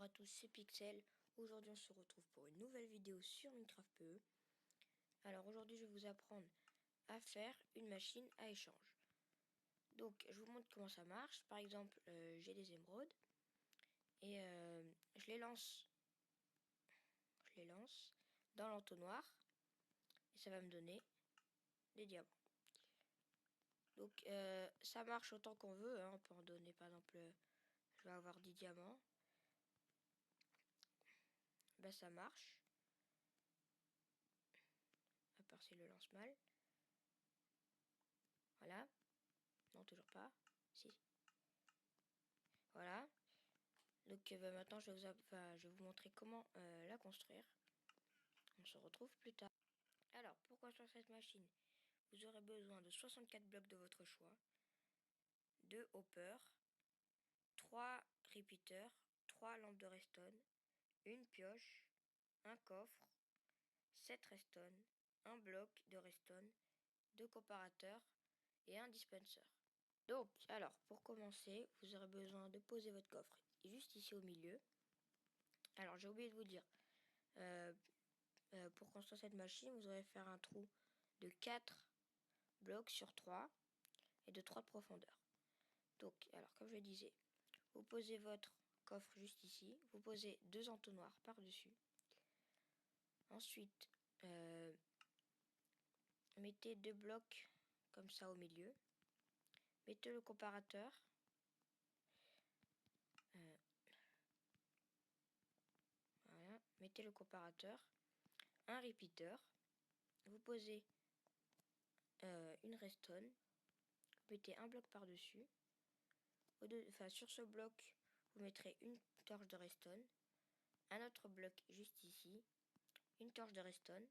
à tous, c'est Pixel. Aujourd'hui on se retrouve pour une nouvelle vidéo sur Minecraft PE. Alors aujourd'hui je vais vous apprendre à faire une machine à échange. Donc je vous montre comment ça marche. Par exemple j'ai des émeraudes et je les lance dans l'entonnoir et ça va me donner des diamants. Donc ça marche autant qu'on veut, hein. On peut en donner par exemple, je vais avoir 10 diamants. Ben ça marche. À part si le lance mal. Voilà. Non, toujours pas. Si. Voilà. Donc maintenant je vais vous montrer comment la construire. On se retrouve plus tard. Alors, pour construire cette machine, vous aurez besoin de 64 blocs de votre choix, 2 hoppers, 3 repeaters, 3 lampes de redstone, une pioche, un coffre, 7 redstone, un bloc de redstone, 2 comparateurs et un dispenser. Donc, alors, pour commencer, vous aurez besoin de poser votre coffre juste ici au milieu. Alors, j'ai oublié de vous dire, pour construire cette machine, vous aurez faire un trou de 4 blocs sur 3 et de 3 de profondeur. Donc, alors, comme je le disais, vous posez votre coffre juste ici, vous posez 2 entonnoirs par-dessus. Ensuite, mettez 2 blocs comme ça au milieu. Mettez le comparateur. Voilà, mettez le comparateur, un repeater. Vous posez une redstone. Vous mettez un bloc par-dessus. Sur ce bloc, vous mettrez une torche de redstone, un autre bloc juste ici, une torche de redstone,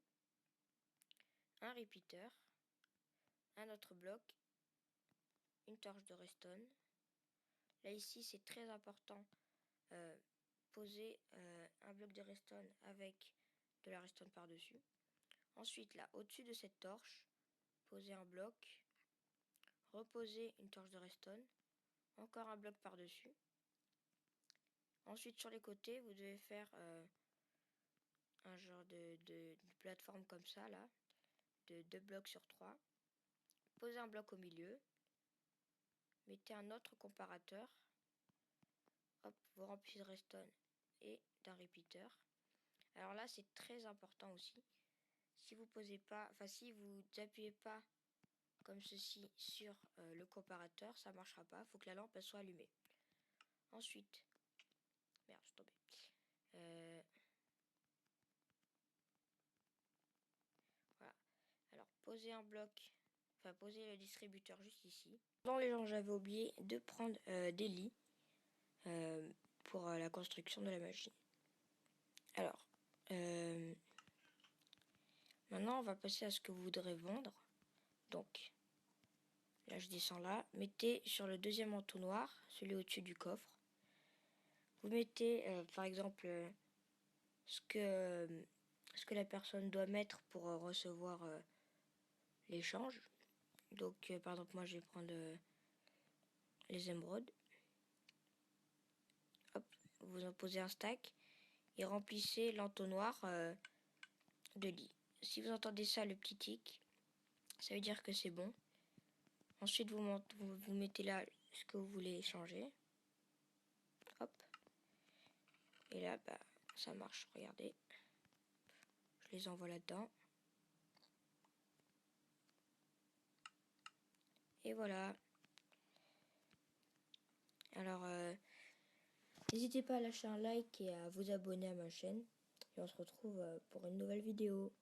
un repeater, un autre bloc, une torche de redstone. Là ici c'est très important, poser un bloc de redstone avec de la redstone par-dessus. Ensuite là au-dessus de cette torche, posez un bloc, reposez une torche de redstone, encore un bloc par-dessus. Ensuite sur les côtés vous devez faire un genre de plateforme comme ça là, de 2 blocs sur 3. Posez un bloc au milieu, mettez un autre comparateur, hop, vous remplissez de redstone et d'un repeater. Alors là c'est très important aussi, si vous posez pas, si vous appuyez pas comme ceci sur le comparateur, ça marchera pas, faut que la lampe elle soit allumée. Ensuite, merde, je suis tombé. Voilà. Alors posez un bloc, posez le distributeur juste ici. Dans les gens, j'avais oublié de prendre des lits pour la construction de la machine. Alors, maintenant on va passer à ce que vous voudrez vendre. Donc, là je descends là. Mettez sur le deuxième entonnoir, celui au-dessus du coffre. Vous mettez par exemple ce que la personne doit mettre pour recevoir l'échange. Donc par exemple moi je vais prendre les émeraudes. Hop, vous en posez un stack et remplissez l'entonnoir de lit. Si vous entendez ça, le petit tic, ça veut dire que c'est bon. Ensuite vous mettez là ce que vous voulez échanger. Hop. Et là ça marche, regardez. Je les envoie là-dedans. Et voilà. Alors n'hésitez pas à lâcher un like et à vous abonner à ma chaîne. Et on se retrouve pour une nouvelle vidéo.